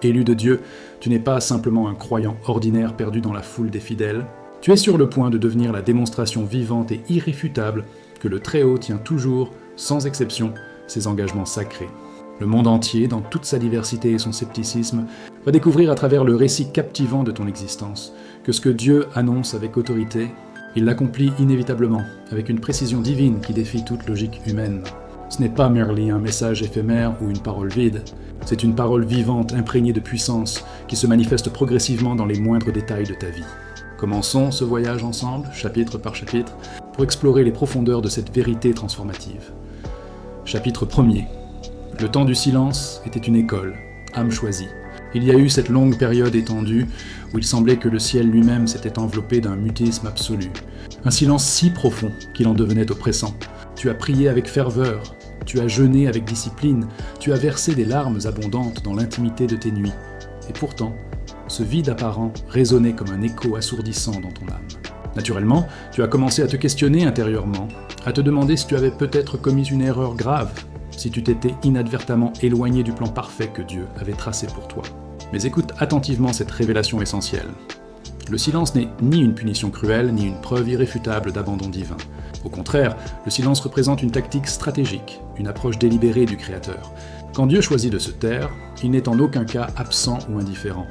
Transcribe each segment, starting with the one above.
Élu de Dieu, tu n'es pas simplement un croyant ordinaire perdu dans la foule des fidèles, tu es sur le point de devenir la démonstration vivante et irréfutable que le Très-Haut tient toujours, sans exception, ses engagements sacrés. Le monde entier, dans toute sa diversité et son scepticisme, va découvrir à travers le récit captivant de ton existence que ce que Dieu annonce avec autorité, il l'accomplit inévitablement, avec une précision divine qui défie toute logique humaine. Ce n'est pas merely un message éphémère ou une parole vide, c'est une parole vivante imprégnée de puissance qui se manifeste progressivement dans les moindres détails de ta vie. Commençons ce voyage ensemble, chapitre par chapitre, pour explorer les profondeurs de cette vérité transformative. Chapitre 1er. Le temps du silence était une école, âme choisie. Il y a eu cette longue période étendue où il semblait que le ciel lui-même s'était enveloppé d'un mutisme absolu. Un silence si profond qu'il en devenait oppressant. Tu as prié avec ferveur, tu as jeûné avec discipline, tu as versé des larmes abondantes dans l'intimité de tes nuits. Et pourtant, ce vide apparent résonnait comme un écho assourdissant dans ton âme. Naturellement, tu as commencé à te questionner intérieurement, à te demander si tu avais peut-être commis une erreur grave, si tu t'étais inadvertemment éloigné du plan parfait que Dieu avait tracé pour toi. Mais écoute attentivement cette révélation essentielle. Le silence n'est ni une punition cruelle, ni une preuve irréfutable d'abandon divin. Au contraire, le silence représente une tactique stratégique, une approche délibérée du Créateur. Quand Dieu choisit de se taire, il n'est en aucun cas absent ou indifférent.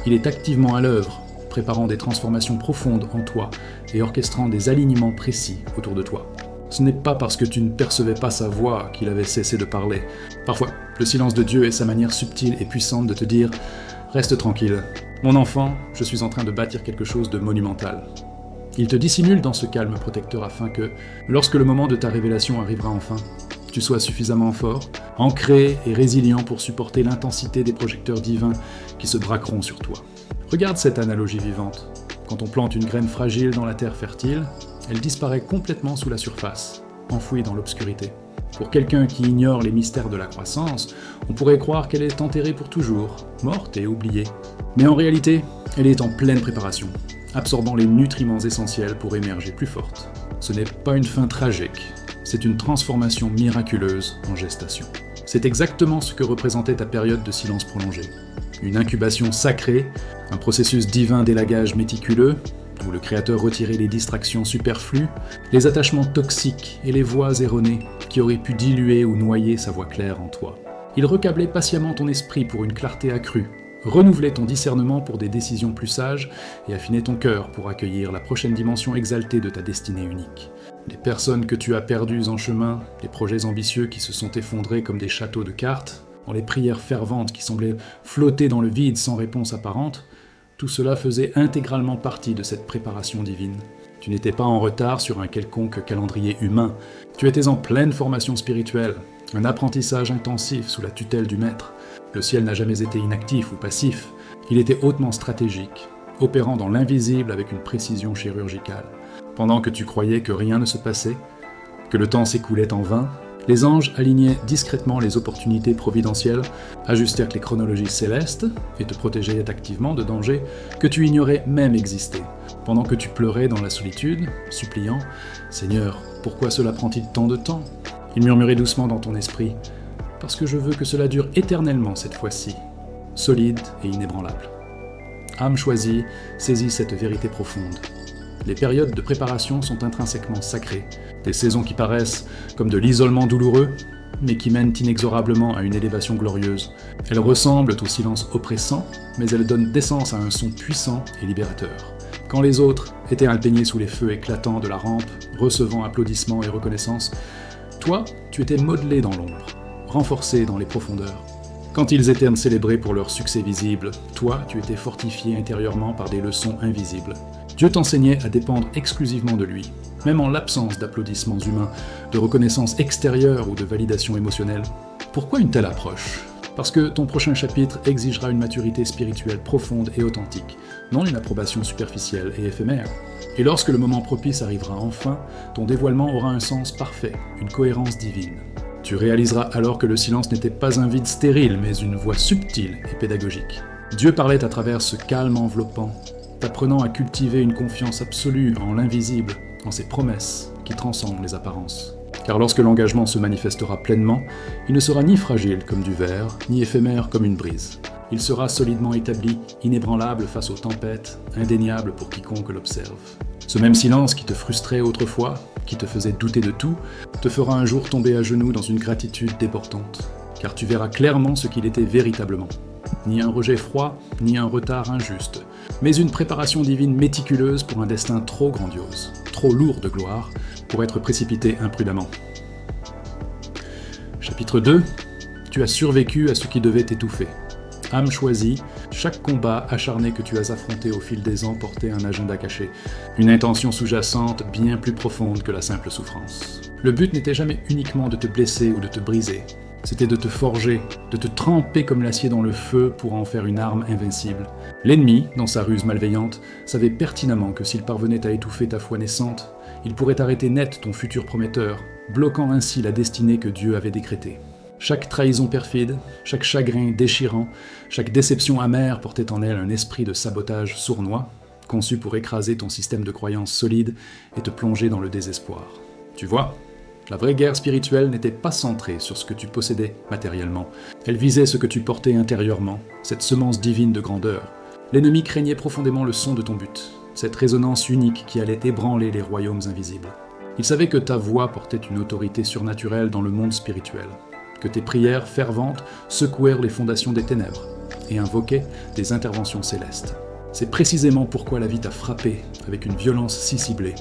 Il est activement à l'œuvre, préparant des transformations profondes en toi et orchestrant des alignements précis autour de toi. Ce n'est pas parce que tu ne percevais pas sa voix qu'il avait cessé de parler. Parfois, le silence de Dieu est sa manière subtile et puissante de te dire « Reste tranquille, mon enfant, je suis en train de bâtir quelque chose de monumental. » Il te dissimule dans ce calme protecteur afin que, lorsque le moment de ta révélation arrivera enfin, tu sois suffisamment fort, ancré et résilient pour supporter l'intensité des projecteurs divins qui se braqueront sur toi. Regarde cette analogie vivante. Quand on plante une graine fragile dans la terre fertile, elle disparaît complètement sous la surface, enfouie dans l'obscurité. Pour quelqu'un qui ignore les mystères de la croissance, on pourrait croire qu'elle est enterrée pour toujours, morte et oubliée. Mais en réalité, elle est en pleine préparation, absorbant les nutriments essentiels pour émerger plus forte. Ce n'est pas une fin tragique, c'est une transformation miraculeuse en gestation. C'est exactement ce que représentait ta période de silence prolongé. Une incubation sacrée, un processus divin d'élagage méticuleux, où le Créateur retirait les distractions superflues, les attachements toxiques et les voix erronées qui auraient pu diluer ou noyer sa voix claire en toi. Il recablait patiemment ton esprit pour une clarté accrue, renouvelait ton discernement pour des décisions plus sages et affinait ton cœur pour accueillir la prochaine dimension exaltée de ta destinée unique. Les personnes que tu as perdues en chemin, les projets ambitieux qui se sont effondrés comme des châteaux de cartes, dans les prières ferventes qui semblaient flotter dans le vide sans réponse apparente, tout cela faisait intégralement partie de cette préparation divine. Tu n'étais pas en retard sur un quelconque calendrier humain, tu étais en pleine formation spirituelle, un apprentissage intensif sous la tutelle du Maître. Le ciel n'a jamais été inactif ou passif, il était hautement stratégique, opérant dans l'invisible avec une précision chirurgicale. Pendant que tu croyais que rien ne se passait, que le temps s'écoulait en vain, les anges alignaient discrètement les opportunités providentielles, ajustèrent les chronologies célestes et te protégeaient activement de dangers que tu ignorais même exister. Pendant que tu pleurais dans la solitude, suppliant « Seigneur, pourquoi cela prend-il tant de temps ?» Il murmurait doucement dans ton esprit « Parce que je veux que cela dure éternellement cette fois-ci, solide et inébranlable. » Âme choisie, saisis cette vérité profonde. Les périodes de préparation sont intrinsèquement sacrées, des saisons qui paraissent comme de l'isolement douloureux, mais qui mènent inexorablement à une élévation glorieuse. Elles ressemblent au silence oppressant, mais elles donnent naissance à un son puissant et libérateur. Quand les autres étaient impeignés sous les feux éclatants de la rampe, recevant applaudissements et reconnaissance, toi, tu étais modelé dans l'ombre, renforcé dans les profondeurs. Quand ils étaient célébrés pour leur succès visible, toi, tu étais fortifié intérieurement par des leçons invisibles. Dieu t'enseignait à dépendre exclusivement de lui, même en l'absence d'applaudissements humains, de reconnaissance extérieure ou de validation émotionnelle. Pourquoi une telle approche ? Parce que ton prochain chapitre exigera une maturité spirituelle profonde et authentique, non une approbation superficielle et éphémère. Et lorsque le moment propice arrivera enfin, ton dévoilement aura un sens parfait, une cohérence divine. Tu réaliseras alors que le silence n'était pas un vide stérile, mais une voix subtile et pédagogique. Dieu parlait à travers ce calme enveloppant, t'apprenant à cultiver une confiance absolue en l'invisible, en ses promesses qui transcendent les apparences. Car lorsque l'engagement se manifestera pleinement, il ne sera ni fragile comme du verre, ni éphémère comme une brise. Il sera solidement établi, inébranlable face aux tempêtes, indéniable pour quiconque l'observe. Ce même silence qui te frustrait autrefois, qui te faisait douter de tout, te fera un jour tomber à genoux dans une gratitude débordante, car tu verras clairement ce qu'il était véritablement. Ni un rejet froid, ni un retard injuste, mais une préparation divine méticuleuse pour un destin trop grandiose, trop lourd de gloire, pour être précipité imprudemment. Chapitre 2. Tu as survécu à ce qui devait t'étouffer. Âme choisie, chaque combat acharné que tu as affronté au fil des ans portait un agenda caché, une intention sous-jacente bien plus profonde que la simple souffrance. Le but n'était jamais uniquement de te blesser ou de te briser, c'était de te forger, de te tremper comme l'acier dans le feu pour en faire une arme invincible. L'ennemi, dans sa ruse malveillante, savait pertinemment que s'il parvenait à étouffer ta foi naissante, il pourrait arrêter net ton futur prometteur, bloquant ainsi la destinée que Dieu avait décrétée. Chaque trahison perfide, chaque chagrin déchirant, chaque déception amère portait en elle un esprit de sabotage sournois, conçu pour écraser ton système de croyances solide et te plonger dans le désespoir. Tu vois, la vraie guerre spirituelle n'était pas centrée sur ce que tu possédais matériellement. Elle visait ce que tu portais intérieurement, cette semence divine de grandeur. L'ennemi craignait profondément le son de ton but, cette résonance unique qui allait ébranler les royaumes invisibles. Il savait que ta voix portait une autorité surnaturelle dans le monde spirituel, que tes prières ferventes secouèrent les fondations des ténèbres et invoquaient des interventions célestes. C'est précisément pourquoi la vie t'a frappé avec une violence si ciblée,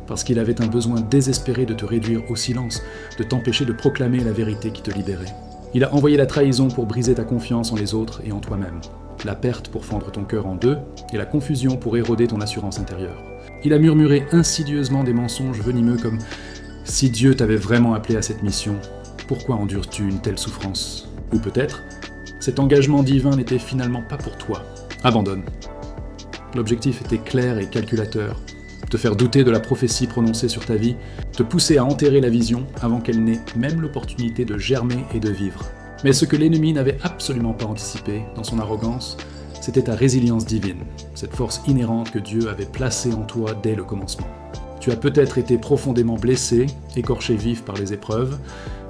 parce qu'il avait un besoin désespéré de te réduire au silence, de t'empêcher de proclamer la vérité qui te libérait. Il a envoyé la trahison pour briser ta confiance en les autres et en toi-même, la perte pour fendre ton cœur en deux et la confusion pour éroder ton assurance intérieure. Il a murmuré insidieusement des mensonges venimeux comme « Si Dieu t'avait vraiment appelé à cette mission, pourquoi endures-tu une telle souffrance ?» Ou peut-être « Cet engagement divin n'était finalement pas pour toi. Abandonne. » L'objectif était clair et calculateur. Te faire douter de la prophétie prononcée sur ta vie, te pousser à enterrer la vision avant qu'elle n'ait même l'opportunité de germer et de vivre. Mais ce que l'ennemi n'avait absolument pas anticipé, dans son arrogance, c'était ta résilience divine, cette force inhérente que Dieu avait placée en toi dès le commencement. Tu as peut-être été profondément blessé, écorché vif par les épreuves,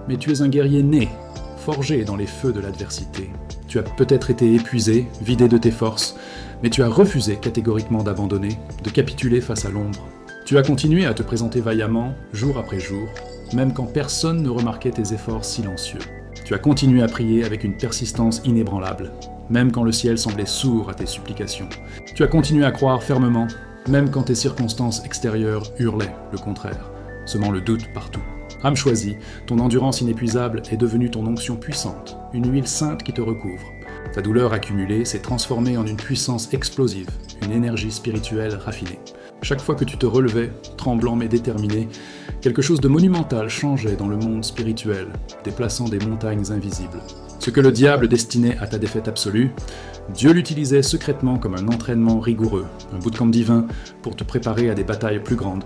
mais tu es un guerrier né, forgé dans les feux de l'adversité. Tu as peut-être été épuisé, vidé de tes forces, mais tu as refusé catégoriquement d'abandonner, de capituler face à l'ombre. Tu as continué à te présenter vaillamment, jour après jour, même quand personne ne remarquait tes efforts silencieux. Tu as continué à prier avec une persistance inébranlable, même quand le ciel semblait sourd à tes supplications. Tu as continué à croire fermement, même quand tes circonstances extérieures hurlaient le contraire, semant le doute partout. Âme choisie, ton endurance inépuisable est devenue ton onction puissante, une huile sainte qui te recouvre. Ta douleur accumulée s'est transformée en une puissance explosive, une énergie spirituelle raffinée. Chaque fois que tu te relevais, tremblant mais déterminé, quelque chose de monumental changeait dans le monde spirituel, déplaçant des montagnes invisibles. Ce que le diable destinait à ta défaite absolue, Dieu l'utilisait secrètement comme un entraînement rigoureux, un bootcamp divin pour te préparer à des batailles plus grandes.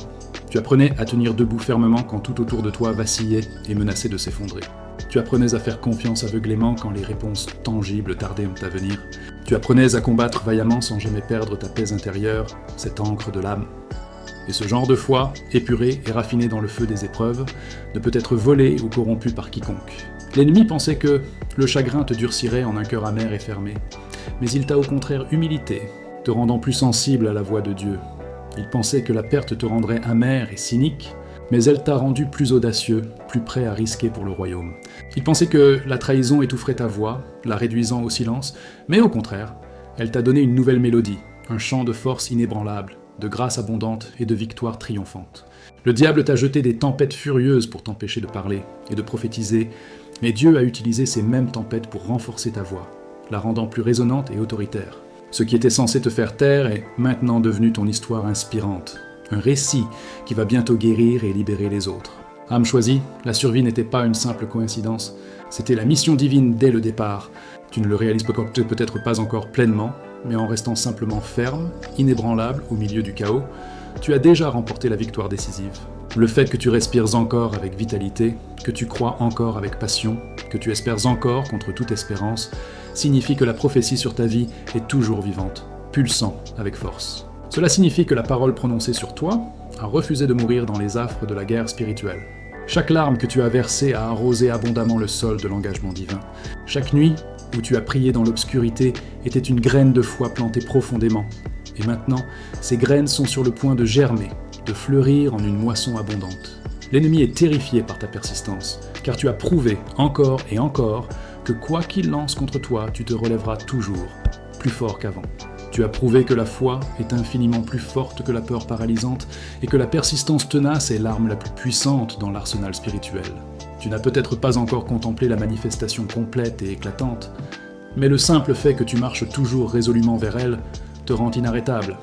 Tu apprenais à tenir debout fermement quand tout autour de toi vacillait et menaçait de s'effondrer. Tu apprenais à faire confiance aveuglément quand les réponses tangibles tardaient à venir. Tu apprenais à combattre vaillamment sans jamais perdre ta paix intérieure, cette encre de l'âme. Et ce genre de foi, épurée et raffinée dans le feu des épreuves, ne peut être volé ou corrompu par quiconque. L'ennemi pensait que le chagrin te durcirait en un cœur amer et fermé, mais il t'a au contraire humilité, te rendant plus sensible à la voix de Dieu. Il pensait que la perte te rendrait amer et cynique, mais elle t'a rendu plus audacieux, plus prêt à risquer pour le royaume. Il pensait que la trahison étoufferait ta voix, la réduisant au silence, mais au contraire, elle t'a donné une nouvelle mélodie, un chant de force inébranlable, de grâce abondante et de victoire triomphante. Le diable t'a jeté des tempêtes furieuses pour t'empêcher de parler et de prophétiser, mais Dieu a utilisé ces mêmes tempêtes pour renforcer ta voix, la rendant plus résonnante et autoritaire. Ce qui était censé te faire taire est maintenant devenu ton histoire inspirante, un récit qui va bientôt guérir et libérer les autres. Âme choisie, la survie n'était pas une simple coïncidence, c'était la mission divine dès le départ. Tu ne le réalises peut-être pas encore pleinement, mais en restant simplement ferme, inébranlable au milieu du chaos, tu as déjà remporté la victoire décisive. Le fait que tu respires encore avec vitalité, que tu crois encore avec passion, que tu espères encore contre toute espérance, signifie que la prophétie sur ta vie est toujours vivante, pulsant avec force. Cela signifie que la parole prononcée sur toi a refusé de mourir dans les affres de la guerre spirituelle. Chaque larme que tu as versée a arrosé abondamment le sol de l'engagement divin. Chaque nuit où tu as prié dans l'obscurité était une graine de foi plantée profondément. Et maintenant, ces graines sont sur le point de germer, de fleurir en une moisson abondante. L'ennemi est terrifié par ta persistance, car tu as prouvé encore et encore que quoi qu'il lance contre toi, tu te relèveras toujours, plus fort qu'avant. Tu as prouvé que la foi est infiniment plus forte que la peur paralysante et que la persistance tenace est l'arme la plus puissante dans l'arsenal spirituel. Tu n'as peut-être pas encore contemplé la manifestation complète et éclatante, mais le simple fait que tu marches toujours résolument vers elle te rend inarrêtable,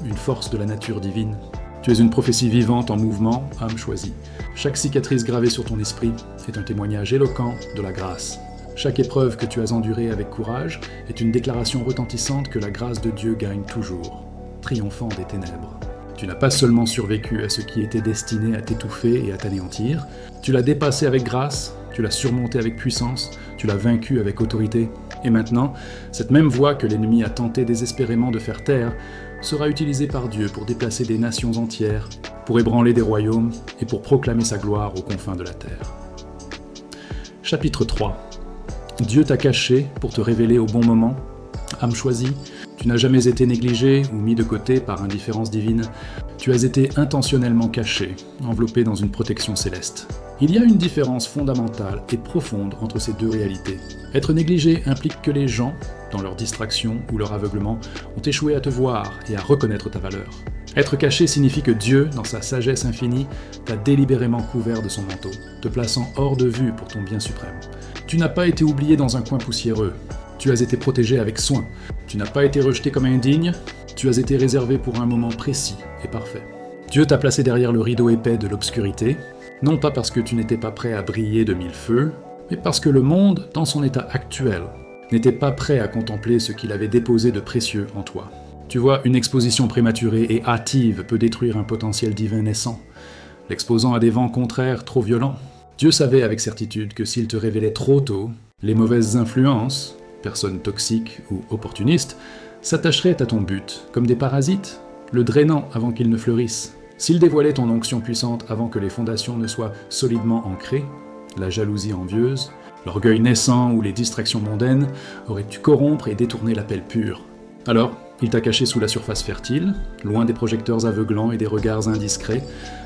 une force de la nature divine. Tu es une prophétie vivante en mouvement, âme choisie. Chaque cicatrice gravée sur ton esprit est un témoignage éloquent de la grâce. Chaque épreuve que tu as endurée avec courage est une déclaration retentissante que la grâce de Dieu gagne toujours, triomphant des ténèbres. Tu n'as pas seulement survécu à ce qui était destiné à t'étouffer et à t'anéantir, tu l'as dépassé avec grâce, tu l'as surmonté avec puissance, tu l'as vaincu avec autorité. Et maintenant, cette même voie que l'ennemi a tenté désespérément de faire taire sera utilisée par Dieu pour déplacer des nations entières, pour ébranler des royaumes et pour proclamer sa gloire aux confins de la terre. Chapitre 3. Dieu t'a caché pour te révéler au bon moment. Âme choisie, tu n'as jamais été négligé ou mis de côté par indifférence divine. Tu as été intentionnellement caché, enveloppé dans une protection céleste. Il y a une différence fondamentale et profonde entre ces deux réalités. Être négligé implique que les gens, dans leur distraction ou leur aveuglement, ont échoué à te voir et à reconnaître ta valeur. Être caché signifie que Dieu, dans sa sagesse infinie, t'a délibérément couvert de son manteau, te plaçant hors de vue pour ton bien suprême. Tu n'as pas été oublié dans un coin poussiéreux. Tu as été protégé avec soin. Tu n'as pas été rejeté comme indigne. Tu as été réservé pour un moment précis et parfait. Dieu t'a placé derrière le rideau épais de l'obscurité, non pas parce que tu n'étais pas prêt à briller de mille feux, mais parce que le monde, dans son état actuel, n'était pas prêt à contempler ce qu'il avait déposé de précieux en toi. Tu vois, une exposition prématurée et hâtive peut détruire un potentiel divin naissant, l'exposant à des vents contraires trop violents. Dieu savait avec certitude que s'il te révélait trop tôt, les mauvaises influences, personnes toxiques ou opportunistes, s'attacheraient à ton but, comme des parasites, le drainant avant qu'il ne fleurisse. S'il dévoilait ton onction puissante avant que les fondations ne soient solidement ancrées, la jalousie envieuse, l'orgueil naissant ou les distractions mondaines auraient dû corrompre et détourner l'appel pur. Alors, il t'a caché sous la surface fertile, loin des projecteurs aveuglants et des regards indiscrets,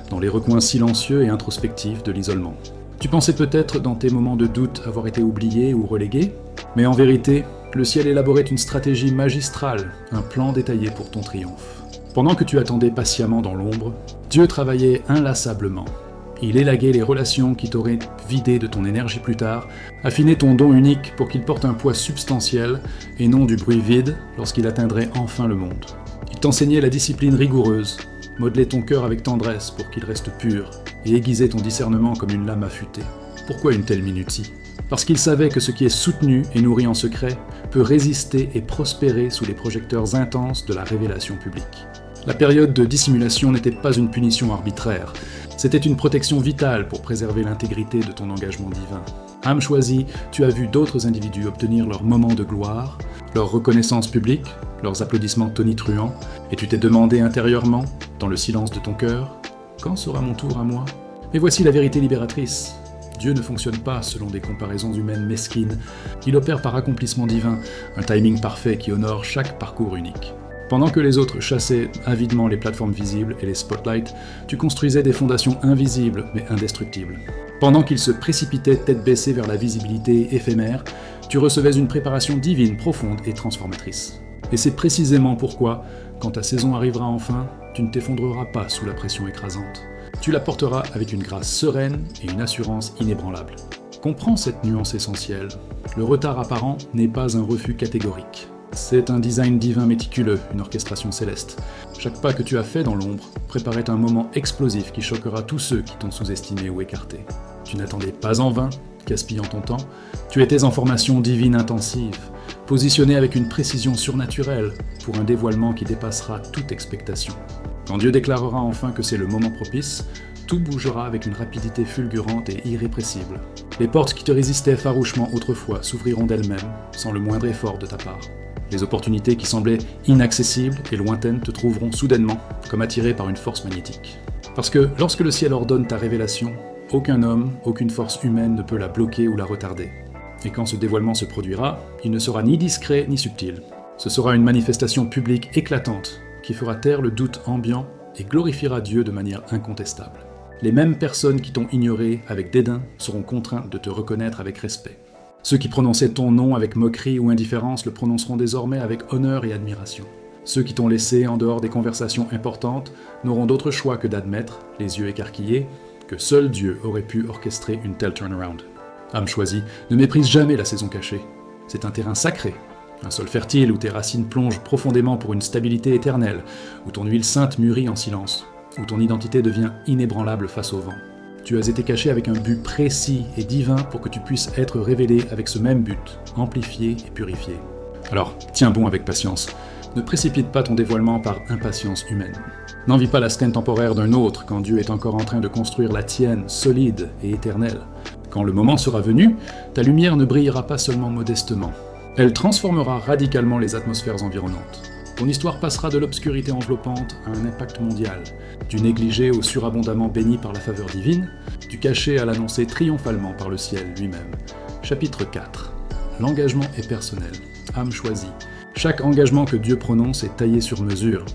dans les recoins silencieux et introspectifs de l'isolement. Tu pensais peut-être dans tes moments de doute avoir été oublié ou relégué, mais en vérité, le ciel élaborait une stratégie magistrale, un plan détaillé pour ton triomphe. Pendant que tu attendais patiemment dans l'ombre, Dieu travaillait inlassablement. Il élaguait les relations qui t'auraient vidé de ton énergie plus tard, affinait ton don unique pour qu'il porte un poids substantiel et non du bruit vide lorsqu'il atteindrait enfin le monde. Il t'enseignait la discipline rigoureuse, modelait ton cœur avec tendresse pour qu'il reste pur et aiguisait ton discernement comme une lame affûtée. Pourquoi une telle minutie ? Parce qu'il savait que ce qui est soutenu et nourri en secret peut résister et prospérer sous les projecteurs intenses de la révélation publique. La période de dissimulation n'était pas une punition arbitraire, c'était une protection vitale pour préserver l'intégrité de ton engagement divin. Âme choisie, tu as vu d'autres individus obtenir leur moment de gloire, leur reconnaissance publique, leurs applaudissements tonitruants, et tu t'es demandé intérieurement, dans le silence de ton cœur, « Quand sera mon tour à moi ?» Mais voici la vérité libératrice. Dieu ne fonctionne pas selon des comparaisons humaines mesquines, il opère par accomplissement divin, un timing parfait qui honore chaque parcours unique. Pendant que les autres chassaient avidement les plateformes visibles et les spotlights, tu construisais des fondations invisibles mais indestructibles. Pendant qu'ils se précipitaient tête baissée vers la visibilité éphémère, tu recevais une préparation divine, profonde et transformatrice. Et c'est précisément pourquoi, quand ta saison arrivera enfin, tu ne t'effondreras pas sous la pression écrasante. Tu la porteras avec une grâce sereine et une assurance inébranlable. Comprends cette nuance essentielle. Le retard apparent n'est pas un refus catégorique. C'est un design divin méticuleux, une orchestration céleste. Chaque pas que tu as fait dans l'ombre préparait un moment explosif qui choquera tous ceux qui t'ont sous-estimé ou écarté. Tu n'attendais pas en vain, gaspillant ton temps. Tu étais en formation divine intensive, positionné avec une précision surnaturelle pour un dévoilement qui dépassera toute expectation. Quand Dieu déclarera enfin que c'est le moment propice, tout bougera avec une rapidité fulgurante et irrépressible. Les portes qui te résistaient farouchement autrefois s'ouvriront d'elles-mêmes, sans le moindre effort de ta part. Les opportunités qui semblaient inaccessibles et lointaines te trouveront soudainement, comme attirées par une force magnétique. Parce que lorsque le ciel ordonne ta révélation, aucun homme, aucune force humaine ne peut la bloquer ou la retarder. Et quand ce dévoilement se produira, il ne sera ni discret ni subtil. Ce sera une manifestation publique éclatante qui fera taire le doute ambiant et glorifiera Dieu de manière incontestable. Les mêmes personnes qui t'ont ignoré avec dédain seront contraintes de te reconnaître avec respect. Ceux qui prononçaient ton nom avec moquerie ou indifférence le prononceront désormais avec honneur et admiration. Ceux qui t'ont laissé en dehors des conversations importantes n'auront d'autre choix que d'admettre, les yeux écarquillés, que seul Dieu aurait pu orchestrer une telle turnaround. Âme choisie, ne méprise jamais la saison cachée. C'est un terrain sacré, un sol fertile où tes racines plongent profondément pour une stabilité éternelle, où ton huile sainte mûrit en silence, où ton identité devient inébranlable face au vent. Tu as été caché avec un but précis et divin pour que tu puisses être révélé avec ce même but, amplifié et purifié. Alors, tiens bon avec patience. Ne précipite pas ton dévoilement par impatience humaine. N'envie pas la scène temporaire d'un autre quand Dieu est encore en train de construire la tienne, solide et éternelle. Quand le moment sera venu, ta lumière ne brillera pas seulement modestement. Elle transformera radicalement les atmosphères environnantes. Ton histoire passera de l'obscurité enveloppante à un impact mondial, du négligé au surabondamment béni par la faveur divine, du caché à l'annoncer triomphalement par le ciel lui-même. Chapitre 4. L'engagement est personnel. Âme choisie. Chaque engagement que Dieu prononce est taillé sur mesure.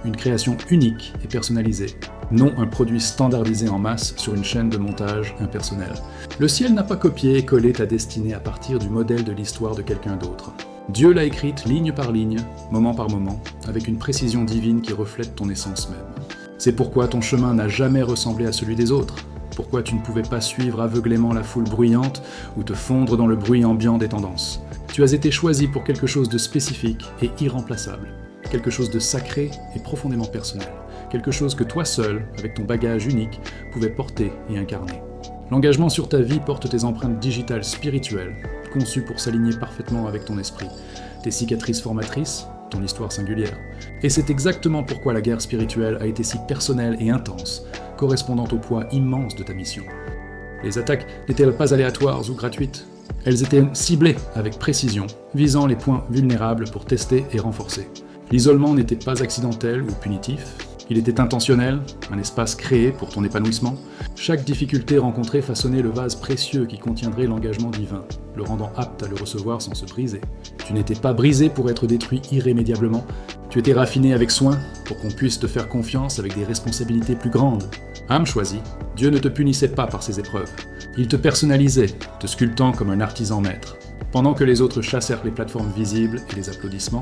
Une création unique et personnalisée, non un produit standardisé en masse sur une chaîne de montage impersonnelle. Le ciel n'a pas copié et collé ta destinée à partir du modèle de l'histoire de quelqu'un d'autre. Dieu l'a écrite ligne par ligne, moment par moment, avec une précision divine qui reflète ton essence même. C'est pourquoi ton chemin n'a jamais ressemblé à celui des autres. Pourquoi tu ne pouvais pas suivre aveuglément la foule bruyante ou te fondre dans le bruit ambiant des tendances. Tu as été choisi pour quelque chose de spécifique et irremplaçable. Quelque chose de sacré et profondément personnel. Quelque chose que toi seul, avec ton bagage unique, pouvais porter et incarner. L'engagement sur ta vie porte tes empreintes digitales spirituelles, conçues pour s'aligner parfaitement avec ton esprit, tes cicatrices formatrices, ton histoire singulière. Et c'est exactement pourquoi la guerre spirituelle a été si personnelle et intense, correspondant au poids immense de ta mission. Les attaques n'étaient-elles pas aléatoires ou gratuites ? Elles étaient ciblées avec précision, visant les points vulnérables pour tester et renforcer. L'isolement n'était pas accidentel ou punitif, il était intentionnel, un espace créé pour ton épanouissement. Chaque difficulté rencontrée façonnait le vase précieux qui contiendrait l'engagement divin, le rendant apte à le recevoir sans se briser. Tu n'étais pas brisé pour être détruit irrémédiablement, tu étais raffiné avec soin pour qu'on puisse te faire confiance avec des responsabilités plus grandes. Âme choisie, Dieu ne te punissait pas par ses épreuves. Il te personnalisait, te sculptant comme un artisan maître. Pendant que les autres chassèrent les plateformes visibles et les applaudissements,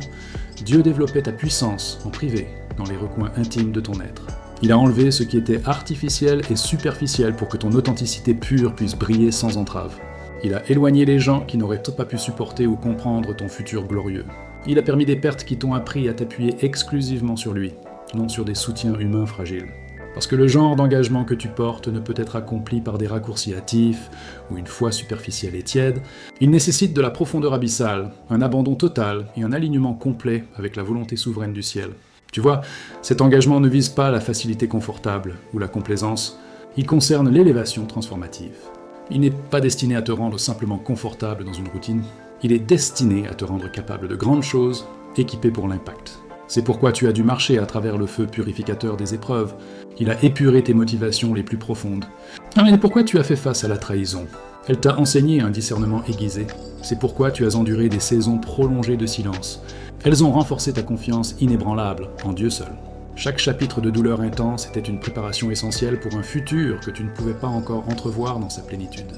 Dieu développait ta puissance en privé, dans les recoins intimes de ton être. Il a enlevé ce qui était artificiel et superficiel pour que ton authenticité pure puisse briller sans entrave. Il a éloigné les gens qui n'auraient pas pu supporter ou comprendre ton futur glorieux. Il a permis des pertes qui t'ont appris à t'appuyer exclusivement sur lui, non sur des soutiens humains fragiles. Parce que le genre d'engagement que tu portes ne peut être accompli par des raccourcis hâtifs ou une foi superficielle et tiède, il nécessite de la profondeur abyssale, un abandon total et un alignement complet avec la volonté souveraine du ciel. Tu vois, cet engagement ne vise pas la facilité confortable ou la complaisance, il concerne l'élévation transformative. Il n'est pas destiné à te rendre simplement confortable dans une routine, il est destiné à te rendre capable de grandes choses, équipé pour l'impact. C'est pourquoi tu as dû marcher à travers le feu purificateur des épreuves. Il a épuré tes motivations les plus profondes. Mais pourquoi tu as fait face à la trahison ? Elle t'a enseigné un discernement aiguisé. C'est pourquoi tu as enduré des saisons prolongées de silence. Elles ont renforcé ta confiance inébranlable en Dieu seul. Chaque chapitre de douleur intense était une préparation essentielle pour un futur que tu ne pouvais pas encore entrevoir dans sa plénitude.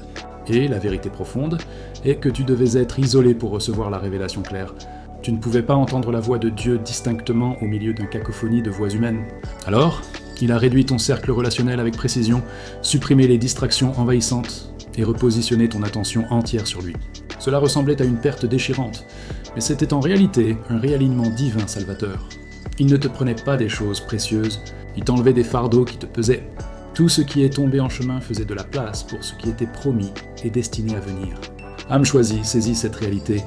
Et la vérité profonde est que tu devais être isolé pour recevoir la révélation claire. Tu ne pouvais pas entendre la voix de Dieu distinctement au milieu d'une cacophonie de voix humaines. Alors, il a réduit ton cercle relationnel avec précision, supprimé les distractions envahissantes et repositionné ton attention entière sur lui. Cela ressemblait à une perte déchirante, mais c'était en réalité un réalignement divin salvateur. Il ne te prenait pas des choses précieuses, il t'enlevait des fardeaux qui te pesaient. Tout ce qui est tombé en chemin faisait de la place pour ce qui était promis et destiné à venir. Âme choisie, saisis cette réalité.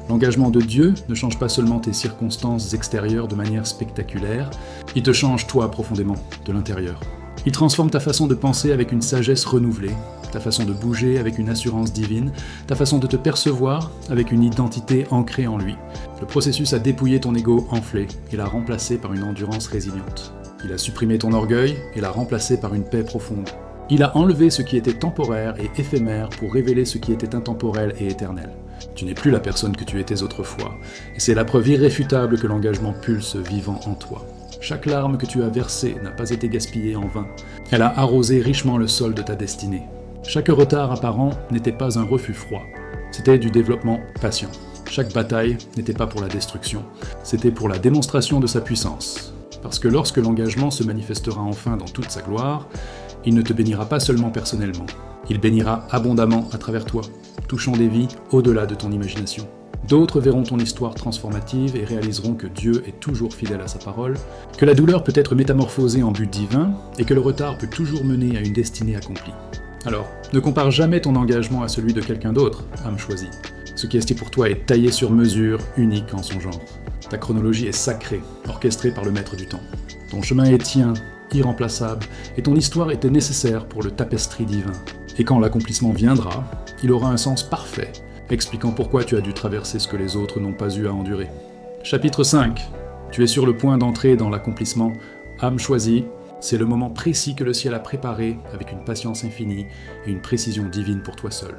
L'engagement de Dieu ne change pas seulement tes circonstances extérieures de manière spectaculaire, il te change toi profondément, de l'intérieur. Il transforme ta façon de penser avec une sagesse renouvelée, ta façon de bouger avec une assurance divine, ta façon de te percevoir avec une identité ancrée en lui. Le processus a dépouillé ton ego enflé et l'a remplacé par une endurance résiliente. Il a supprimé ton orgueil et l'a remplacé par une paix profonde. Il a enlevé ce qui était temporaire et éphémère pour révéler ce qui était intemporel et éternel. Tu n'es plus la personne que tu étais autrefois, et c'est la preuve irréfutable que l'engagement pulse vivant en toi. Chaque larme que tu as versée n'a pas été gaspillée en vain. Elle a arrosé richement le sol de ta destinée. Chaque retard apparent n'était pas un refus froid. C'était du développement patient. Chaque bataille n'était pas pour la destruction, c'était pour la démonstration de sa puissance. Parce que lorsque l'engagement se manifestera enfin dans toute sa gloire, il ne te bénira pas seulement personnellement, il bénira abondamment à travers toi, touchant des vies au-delà de ton imagination. D'autres verront ton histoire transformative et réaliseront que Dieu est toujours fidèle à sa parole, que la douleur peut être métamorphosée en but divin et que le retard peut toujours mener à une destinée accomplie. Alors, ne compare jamais ton engagement à celui de quelqu'un d'autre, âme choisie. Ce qui est estimé pour toi est taillé sur mesure, unique en son genre. Ta chronologie est sacrée, orchestrée par le maître du temps. Ton chemin est tien, irremplaçable, et ton histoire était nécessaire pour le tapestry divin. Et quand l'accomplissement viendra, il aura un sens parfait, expliquant pourquoi tu as dû traverser ce que les autres n'ont pas eu à endurer. Chapitre 5. Tu es sur le point d'entrer dans l'accomplissement. Âme choisie, c'est le moment précis que le ciel a préparé avec une patience infinie et une précision divine pour toi seul.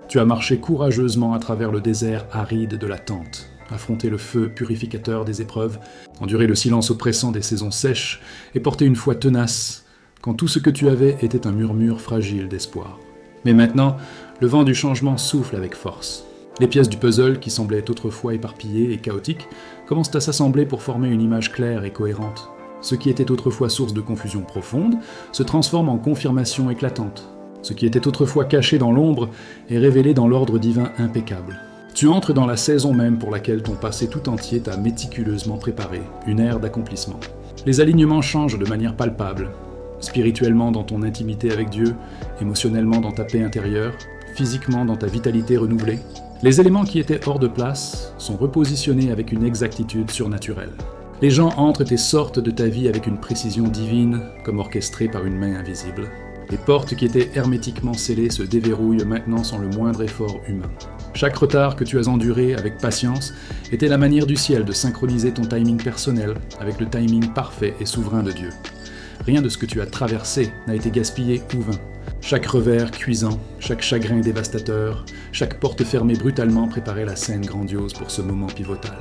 Tu as marché courageusement à travers le désert aride de l'attente, affronté le feu purificateur des épreuves, enduré le silence oppressant des saisons sèches et porté une foi tenace quand tout ce que tu avais était un murmure fragile d'espoir. Mais maintenant, le vent du changement souffle avec force. Les pièces du puzzle, qui semblaient autrefois éparpillées et chaotiques, commencent à s'assembler pour former une image claire et cohérente. Ce qui était autrefois source de confusion profonde se transforme en confirmation éclatante. Ce qui était autrefois caché dans l'ombre est révélé dans l'ordre divin impeccable. Tu entres dans la saison même pour laquelle ton passé tout entier t'a méticuleusement préparé, une ère d'accomplissement. Les alignements changent de manière palpable, spirituellement dans ton intimité avec Dieu, émotionnellement dans ta paix intérieure, physiquement dans ta vitalité renouvelée. Les éléments qui étaient hors de place sont repositionnés avec une exactitude surnaturelle. Les gens entrent et sortent de ta vie avec une précision divine, comme orchestrée par une main invisible. Les portes qui étaient hermétiquement scellées se déverrouillent maintenant sans le moindre effort humain. Chaque retard que tu as enduré avec patience était la manière du ciel de synchroniser ton timing personnel avec le timing parfait et souverain de Dieu. Rien de ce que tu as traversé n'a été gaspillé ou vain. Chaque revers cuisant, chaque chagrin dévastateur, chaque porte fermée brutalement préparait la scène grandiose pour ce moment pivotal.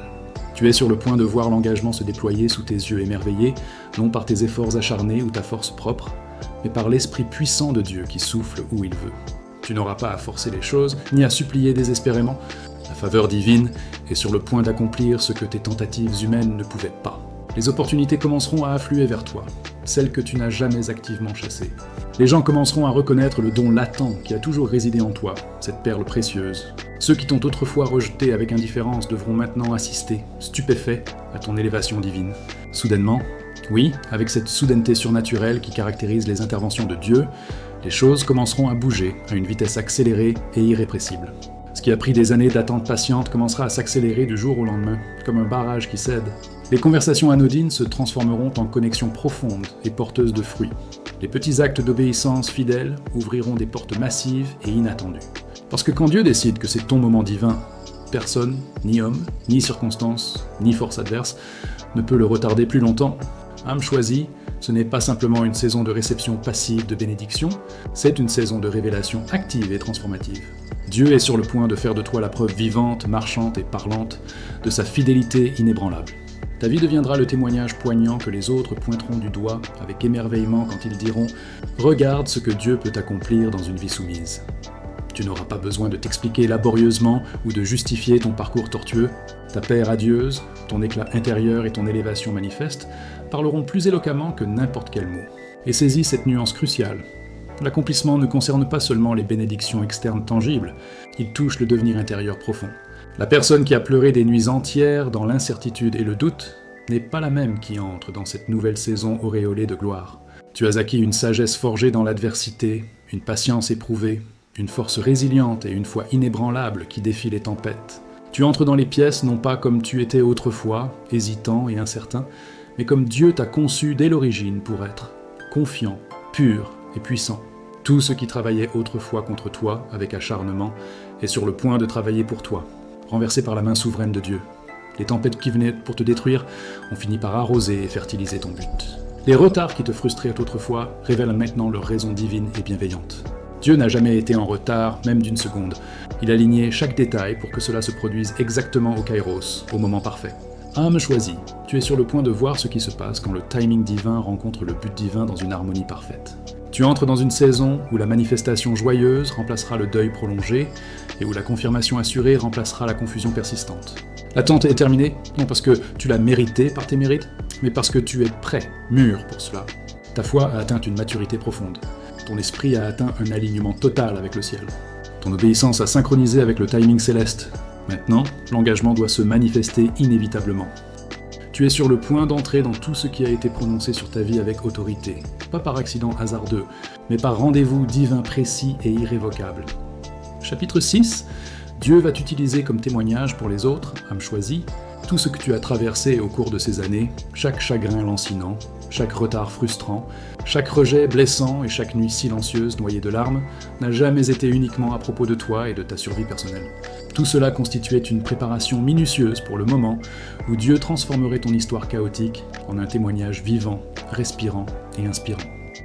Tu es sur le point de voir l'engagement se déployer sous tes yeux émerveillés, non par tes efforts acharnés ou ta force propre, mais par l'esprit puissant de Dieu qui souffle où il veut. Tu n'auras pas à forcer les choses, ni à supplier désespérément. La faveur divine est sur le point d'accomplir ce que tes tentatives humaines ne pouvaient pas. Les opportunités commenceront à affluer vers toi, celles que tu n'as jamais activement chassées. Les gens commenceront à reconnaître le don latent qui a toujours résidé en toi, cette perle précieuse. Ceux qui t'ont autrefois rejeté avec indifférence devront maintenant assister, stupéfaits, à ton élévation divine. Soudainement, oui, avec cette soudaineté surnaturelle qui caractérise les interventions de Dieu, les choses commenceront à bouger à une vitesse accélérée et irrépressible. Ce qui a pris des années d'attente patiente commencera à s'accélérer du jour au lendemain, comme un barrage qui cède. Les conversations anodines se transformeront en connexions profondes et porteuses de fruits. Les petits actes d'obéissance fidèles ouvriront des portes massives et inattendues. Parce que quand Dieu décide que c'est ton moment divin, personne, ni homme, ni circonstance, ni force adverse, ne peut le retarder plus longtemps. Âme choisie, ce n'est pas simplement une saison de réception passive de bénédiction, c'est une saison de révélation active et transformative. Dieu est sur le point de faire de toi la preuve vivante, marchante et parlante de sa fidélité inébranlable. Ta vie deviendra le témoignage poignant que les autres pointeront du doigt avec émerveillement quand ils diront « Regarde ce que Dieu peut accomplir dans une vie soumise ». Tu n'auras pas besoin de t'expliquer laborieusement ou de justifier ton parcours tortueux. Ta paix radieuse, ton éclat intérieur et ton élévation manifeste parleront plus éloquemment que n'importe quel mot. Et saisis cette nuance cruciale. L'accomplissement ne concerne pas seulement les bénédictions externes tangibles, il touche le devenir intérieur profond. La personne qui a pleuré des nuits entières dans l'incertitude et le doute n'est pas la même qui entre dans cette nouvelle saison auréolée de gloire. Tu as acquis une sagesse forgée dans l'adversité, une patience éprouvée, une force résiliente et une foi inébranlable qui défie les tempêtes. Tu entres dans les pièces non pas comme tu étais autrefois, hésitant et incertain, mais comme Dieu t'a conçu dès l'origine pour être, confiant, pur et puissant. Tout ce qui travaillait autrefois contre toi avec acharnement est sur le point de travailler pour toi, renversé par la main souveraine de Dieu. Les tempêtes qui venaient pour te détruire ont fini par arroser et fertiliser ton but. Les retards qui te frustraient autrefois révèlent maintenant leur raison divine et bienveillante. Dieu n'a jamais été en retard, même d'une seconde. Il a aligné chaque détail pour que cela se produise exactement au kairos, au moment parfait. Âme choisie, tu es sur le point de voir ce qui se passe quand le timing divin rencontre le but divin dans une harmonie parfaite. Tu entres dans une saison où la manifestation joyeuse remplacera le deuil prolongé et où la confirmation assurée remplacera la confusion persistante. L'attente est terminée, non parce que tu l'as mérité par tes mérites, mais parce que tu es prêt, mûr pour cela. Ta foi a atteint une maturité profonde. Ton esprit a atteint un alignement total avec le ciel. Ton obéissance a synchronisé avec le timing céleste. Maintenant, l'engagement doit se manifester inévitablement. Tu es sur le point d'entrer dans tout ce qui a été prononcé sur ta vie avec autorité, pas par accident hasardeux, mais par rendez-vous divin précis et irrévocable. Chapitre 6. Dieu va t'utiliser comme témoignage pour les autres, âme choisie, tout ce que tu as traversé au cours de ces années, chaque chagrin lancinant, chaque retard frustrant, chaque rejet blessant et chaque nuit silencieuse noyée de larmes, n'a jamais été uniquement à propos de toi et de ta survie personnelle. Tout cela constituait une préparation minutieuse pour le moment où Dieu transformerait ton histoire chaotique en un témoignage vivant, respirant et inspirant.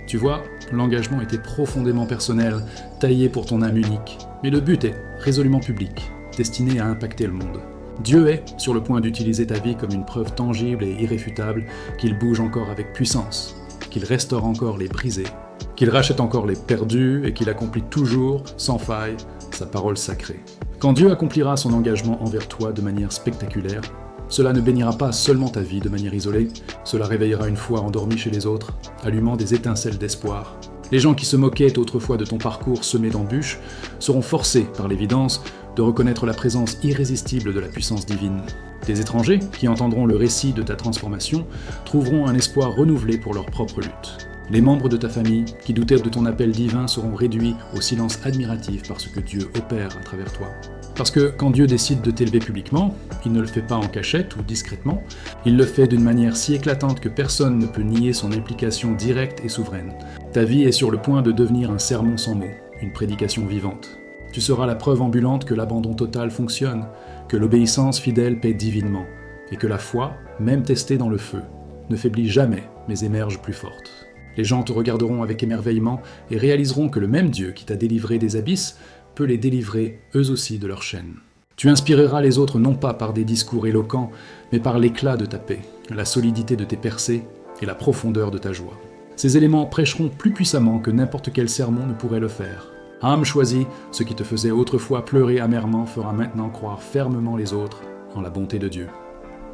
Tu vois, l'engagement était profondément personnel, taillé pour ton âme unique, mais le but est résolument public, destiné à impacter le monde. Dieu est sur le point d'utiliser ta vie comme une preuve tangible et irréfutable qu'il bouge encore avec puissance, qu'il restaure encore les brisés, qu'il rachète encore les perdus et qu'il accomplit toujours, sans faille, sa parole sacrée. Quand Dieu accomplira son engagement envers toi de manière spectaculaire, cela ne bénira pas seulement ta vie de manière isolée, cela réveillera une foi endormie chez les autres, allumant des étincelles d'espoir. Les gens qui se moquaient autrefois de ton parcours semé d'embûches seront forcés, par l'évidence, de reconnaître la présence irrésistible de la puissance divine. Des étrangers, qui entendront le récit de ta transformation, trouveront un espoir renouvelé pour leur propre lutte. Les membres de ta famille, qui doutaient de ton appel divin, seront réduits au silence admiratif par ce que Dieu opère à travers toi. Parce que quand Dieu décide de t'élever publiquement, il ne le fait pas en cachette ou discrètement, il le fait d'une manière si éclatante que personne ne peut nier son implication directe et souveraine. Ta vie est sur le point de devenir un sermon sans mots, une prédication vivante. Tu seras la preuve ambulante que l'abandon total fonctionne, que l'obéissance fidèle paie divinement, et que la foi, même testée dans le feu, ne faiblit jamais mais émerge plus forte. Les gens te regarderont avec émerveillement et réaliseront que le même Dieu qui t'a délivré des abysses peut les délivrer eux aussi de leurs chaînes. Tu inspireras les autres non pas par des discours éloquents, mais par l'éclat de ta paix, la solidité de tes percées et la profondeur de ta joie. Ces éléments prêcheront plus puissamment que n'importe quel sermon ne pourrait le faire. Âme choisie, ce qui te faisait autrefois pleurer amèrement fera maintenant croire fermement les autres en la bonté de Dieu.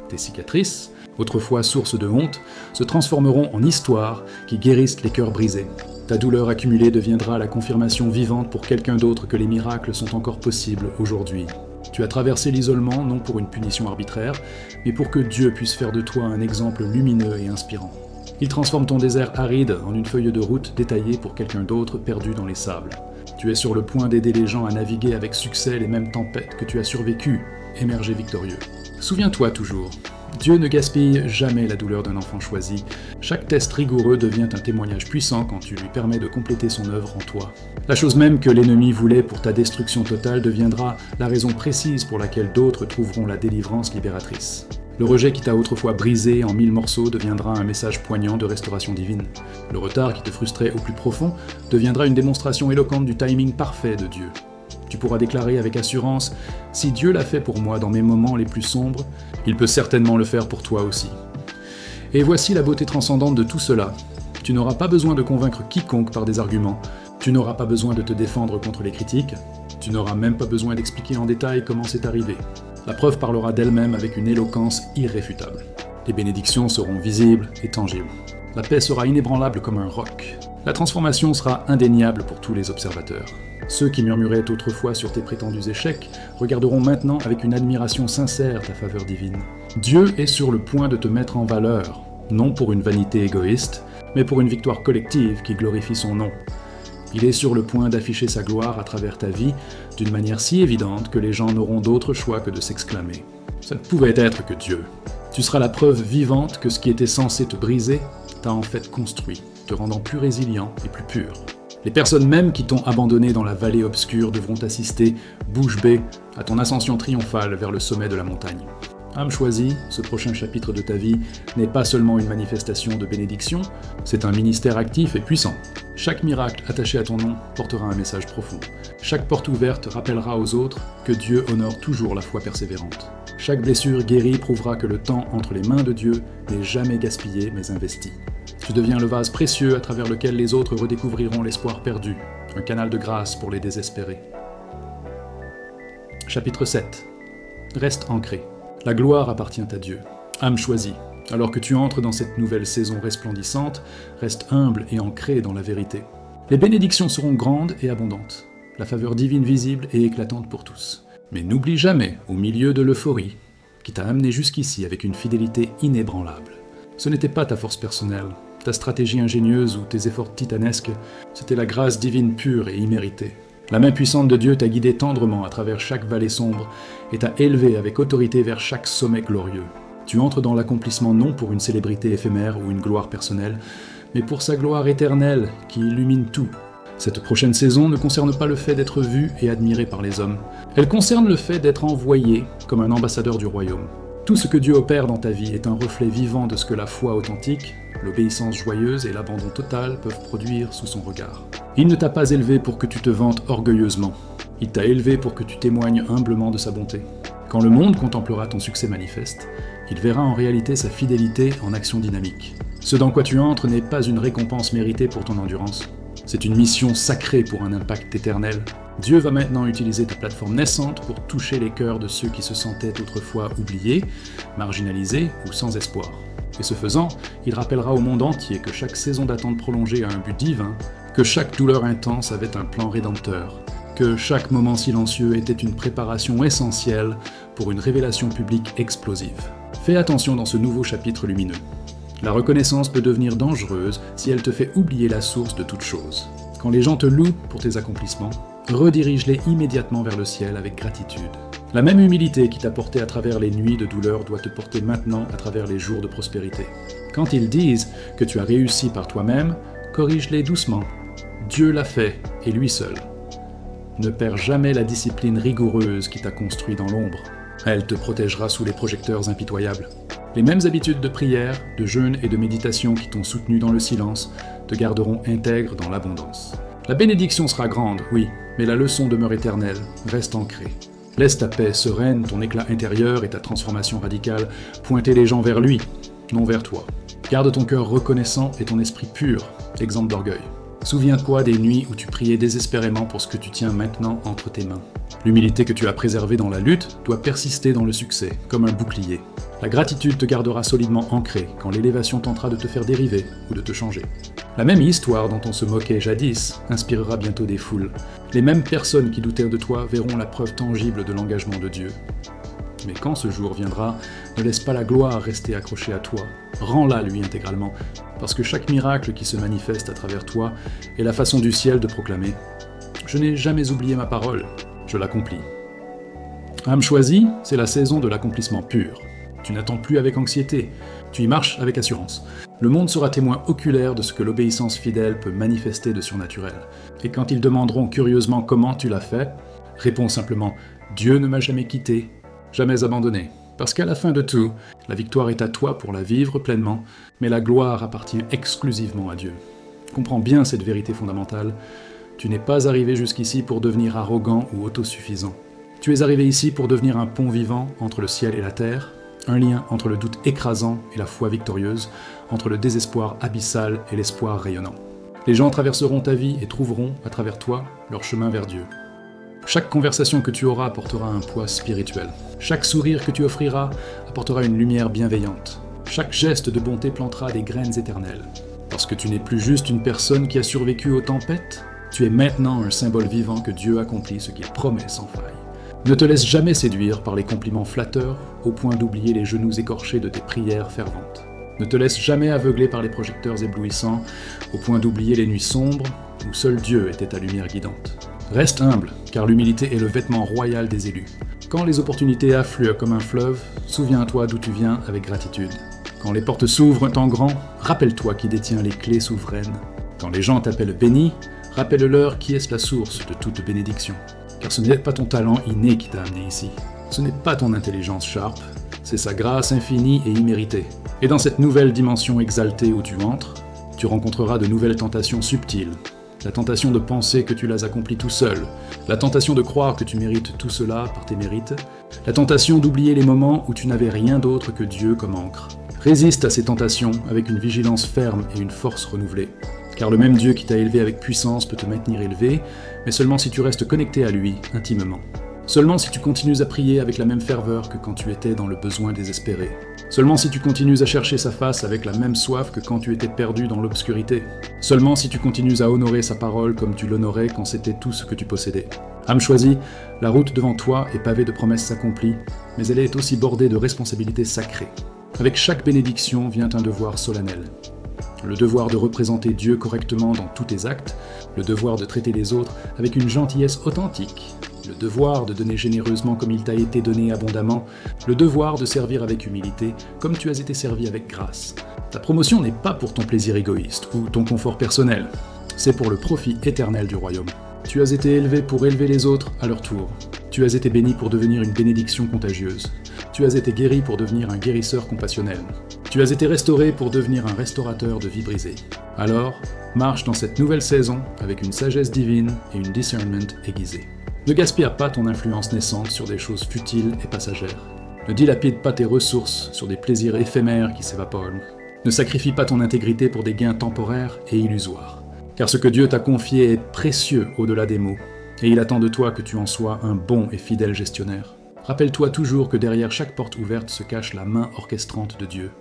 Tes cicatrices, autrefois source de honte, se transformeront en histoires qui guérissent les cœurs brisés. Ta douleur accumulée deviendra la confirmation vivante pour quelqu'un d'autre que les miracles sont encore possibles aujourd'hui. Tu as traversé l'isolement non pour une punition arbitraire, mais pour que Dieu puisse faire de toi un exemple lumineux et inspirant. Il transforme ton désert aride en une feuille de route détaillée pour quelqu'un d'autre perdu dans les sables. Tu es sur le point d'aider les gens à naviguer avec succès les mêmes tempêtes que tu as survécues, émerger victorieux. Souviens-toi toujours, Dieu ne gaspille jamais la douleur d'un enfant choisi. Chaque test rigoureux devient un témoignage puissant quand tu lui permets de compléter son œuvre en toi. La chose même que l'ennemi voulait pour ta destruction totale deviendra la raison précise pour laquelle d'autres trouveront la délivrance libératrice. Le rejet qui t'a autrefois brisé en 1000 morceaux deviendra un message poignant de restauration divine. Le retard qui te frustrait au plus profond deviendra une démonstration éloquente du timing parfait de Dieu. Tu pourras déclarer avec assurance « Si Dieu l'a fait pour moi dans mes moments les plus sombres, il peut certainement le faire pour toi aussi. » Et voici la beauté transcendante de tout cela. Tu n'auras pas besoin de convaincre quiconque par des arguments. Tu n'auras pas besoin de te défendre contre les critiques. Tu n'auras même pas besoin d'expliquer en détail comment c'est arrivé. La preuve parlera d'elle-même avec une éloquence irréfutable. Les bénédictions seront visibles et tangibles. La paix sera inébranlable comme un roc. La transformation sera indéniable pour tous les observateurs. Ceux qui murmuraient autrefois sur tes prétendus échecs regarderont maintenant avec une admiration sincère ta faveur divine. Dieu est sur le point de te mettre en valeur, non pour une vanité égoïste, mais pour une victoire collective qui glorifie son nom. Il est sur le point d'afficher sa gloire à travers ta vie d'une manière si évidente que les gens n'auront d'autre choix que de s'exclamer. Ça ne pouvait être que Dieu. Tu seras la preuve vivante que ce qui était censé te briser t'a en fait construit, te rendant plus résilient et plus pur. Les personnes même qui t'ont abandonné dans la vallée obscure devront assister, bouche bée, à ton ascension triomphale vers le sommet de la montagne. Âme choisie, ce prochain chapitre de ta vie n'est pas seulement une manifestation de bénédiction, c'est un ministère actif et puissant. Chaque miracle attaché à ton nom portera un message profond. Chaque porte ouverte rappellera aux autres que Dieu honore toujours la foi persévérante. Chaque blessure guérie prouvera que le temps entre les mains de Dieu n'est jamais gaspillé mais investi. Tu deviens le vase précieux à travers lequel les autres redécouvriront l'espoir perdu, un canal de grâce pour les désespérés. Chapitre 7. Reste ancré. La gloire appartient à Dieu. Âme choisie. Alors que tu entres dans cette nouvelle saison resplendissante, reste humble et ancré dans la vérité. Les bénédictions seront grandes et abondantes. La faveur divine visible et éclatante pour tous. Mais n'oublie jamais, au milieu de l'euphorie, qui t'a amené jusqu'ici avec une fidélité inébranlable. Ce n'était pas ta force personnelle, ta stratégie ingénieuse ou tes efforts titanesques, c'était la grâce divine pure et imméritée. La main puissante de Dieu t'a guidé tendrement à travers chaque vallée sombre et t'a élevé avec autorité vers chaque sommet glorieux. Tu entres dans l'accomplissement non pour une célébrité éphémère ou une gloire personnelle, mais pour sa gloire éternelle qui illumine tout. Cette prochaine saison ne concerne pas le fait d'être vu et admiré par les hommes. Elle concerne le fait d'être envoyé comme un ambassadeur du royaume. Tout ce que Dieu opère dans ta vie est un reflet vivant de ce que la foi authentique, l'obéissance joyeuse et l'abandon total peuvent produire sous son regard. Il ne t'a pas élevé pour que tu te vantes orgueilleusement. Il t'a élevé pour que tu témoignes humblement de sa bonté. Quand le monde contemplera ton succès manifeste, il verra en réalité sa fidélité en action dynamique. Ce dans quoi tu entres n'est pas une récompense méritée pour ton endurance. C'est une mission sacrée pour un impact éternel. Dieu va maintenant utiliser ta plateforme naissante pour toucher les cœurs de ceux qui se sentaient autrefois oubliés, marginalisés ou sans espoir. Et ce faisant, il rappellera au monde entier que chaque saison d'attente prolongée a un but divin, que chaque douleur intense avait un plan rédempteur, que chaque moment silencieux était une préparation essentielle pour une révélation publique explosive. Fais attention dans ce nouveau chapitre lumineux. La reconnaissance peut devenir dangereuse si elle te fait oublier la source de toute chose. Quand les gens te louent pour tes accomplissements, redirige-les immédiatement vers le ciel avec gratitude. La même humilité qui t'a porté à travers les nuits de douleur doit te porter maintenant à travers les jours de prospérité. Quand ils disent que tu as réussi par toi-même, corrige-les doucement. Dieu l'a fait, et lui seul. Ne perds jamais la discipline rigoureuse qui t'a construit dans l'ombre. Elle te protégera sous les projecteurs impitoyables. Les mêmes habitudes de prière, de jeûne et de méditation qui t'ont soutenu dans le silence te garderont intègre dans l'abondance. La bénédiction sera grande, oui, mais la leçon demeure éternelle, reste ancrée. Laisse ta paix sereine, ton éclat intérieur et ta transformation radicale pointer les gens vers lui, non vers toi. Garde ton cœur reconnaissant et ton esprit pur, exempt d'orgueil. Souviens-toi des nuits où tu priais désespérément pour ce que tu tiens maintenant entre tes mains. L'humilité que tu as préservée dans la lutte doit persister dans le succès, comme un bouclier. La gratitude te gardera solidement ancré quand l'élévation tentera de te faire dériver ou de te changer. La même histoire dont on se moquait jadis inspirera bientôt des foules. Les mêmes personnes qui doutèrent de toi verront la preuve tangible de l'engagement de Dieu. Mais quand ce jour viendra, ne laisse pas la gloire rester accrochée à toi. Rends-la lui intégralement, parce que chaque miracle qui se manifeste à travers toi est la façon du ciel de proclamer « Je n'ai jamais oublié ma parole, je l'accomplis ». Âme choisie, c'est la saison de l'accomplissement pur. Tu n'attends plus avec anxiété, tu y marches avec assurance. Le monde sera témoin oculaire de ce que l'obéissance fidèle peut manifester de surnaturel. Et quand ils demanderont curieusement comment tu l'as fait, réponds simplement « Dieu ne m'a jamais quitté, jamais abandonné ». Parce qu'à la fin de tout, la victoire est à toi pour la vivre pleinement, mais la gloire appartient exclusivement à Dieu. Comprends bien cette vérité fondamentale. Tu n'es pas arrivé jusqu'ici pour devenir arrogant ou autosuffisant. Tu es arrivé ici pour devenir un pont vivant entre le ciel et la terre, un lien entre le doute écrasant et la foi victorieuse, entre le désespoir abyssal et l'espoir rayonnant. Les gens traverseront ta vie et trouveront, à travers toi, leur chemin vers Dieu. Chaque conversation que tu auras apportera un poids spirituel. Chaque sourire que tu offriras apportera une lumière bienveillante. Chaque geste de bonté plantera des graines éternelles. Parce que tu n'es plus juste une personne qui a survécu aux tempêtes, tu es maintenant un symbole vivant que Dieu accomplit ce qu'il promet sans faille. Ne te laisse jamais séduire par les compliments flatteurs au point d'oublier les genoux écorchés de tes prières ferventes. Ne te laisse jamais aveugler par les projecteurs éblouissants au point d'oublier les nuits sombres où seul Dieu était ta lumière guidante. Reste humble, car l'humilité est le vêtement royal des élus. Quand les opportunités affluent comme un fleuve, souviens-toi d'où tu viens avec gratitude. Quand les portes s'ouvrent en grand, rappelle-toi qui détient les clés souveraines. Quand les gens t'appellent béni, rappelle-leur qui est la source de toute bénédiction. Car ce n'est pas ton talent inné qui t'a amené ici. Ce n'est pas ton intelligence sharp, c'est sa grâce infinie et imméritée. Et dans cette nouvelle dimension exaltée où tu entres, tu rencontreras de nouvelles tentations subtiles. La tentation de penser que tu l'as accompli tout seul, la tentation de croire que tu mérites tout cela par tes mérites, la tentation d'oublier les moments où tu n'avais rien d'autre que Dieu comme ancre. Résiste à ces tentations avec une vigilance ferme et une force renouvelée. Car le même Dieu qui t'a élevé avec puissance peut te maintenir élevé, mais seulement si tu restes connecté à lui, intimement. Seulement si tu continues à prier avec la même ferveur que quand tu étais dans le besoin désespéré. Seulement si tu continues à chercher sa face avec la même soif que quand tu étais perdu dans l'obscurité. Seulement si tu continues à honorer sa parole comme tu l'honorais quand c'était tout ce que tu possédais. Âme choisie, la route devant toi est pavée de promesses accomplies, mais elle est aussi bordée de responsabilités sacrées. Avec chaque bénédiction vient un devoir solennel. Le devoir de représenter Dieu correctement dans tous tes actes, le devoir de traiter les autres avec une gentillesse authentique, le devoir de donner généreusement comme il t'a été donné abondamment, le devoir de servir avec humilité comme tu as été servi avec grâce. Ta promotion n'est pas pour ton plaisir égoïste ou ton confort personnel, c'est pour le profit éternel du royaume. Tu as été élevé pour élever les autres à leur tour. Tu as été béni pour devenir une bénédiction contagieuse. Tu as été guéri pour devenir un guérisseur compassionnel. Tu as été restauré pour devenir un restaurateur de vies brisées. Alors, marche dans cette nouvelle saison avec une sagesse divine et une discernment aiguisée. Ne gaspille pas ton influence naissante sur des choses futiles et passagères. Ne dilapide pas tes ressources sur des plaisirs éphémères qui s'évaporent. Ne sacrifie pas ton intégrité pour des gains temporaires et illusoires. Car ce que Dieu t'a confié est précieux au-delà des mots, et il attend de toi que tu en sois un bon et fidèle gestionnaire. Rappelle-toi toujours que derrière chaque porte ouverte se cache la main orchestrante de Dieu.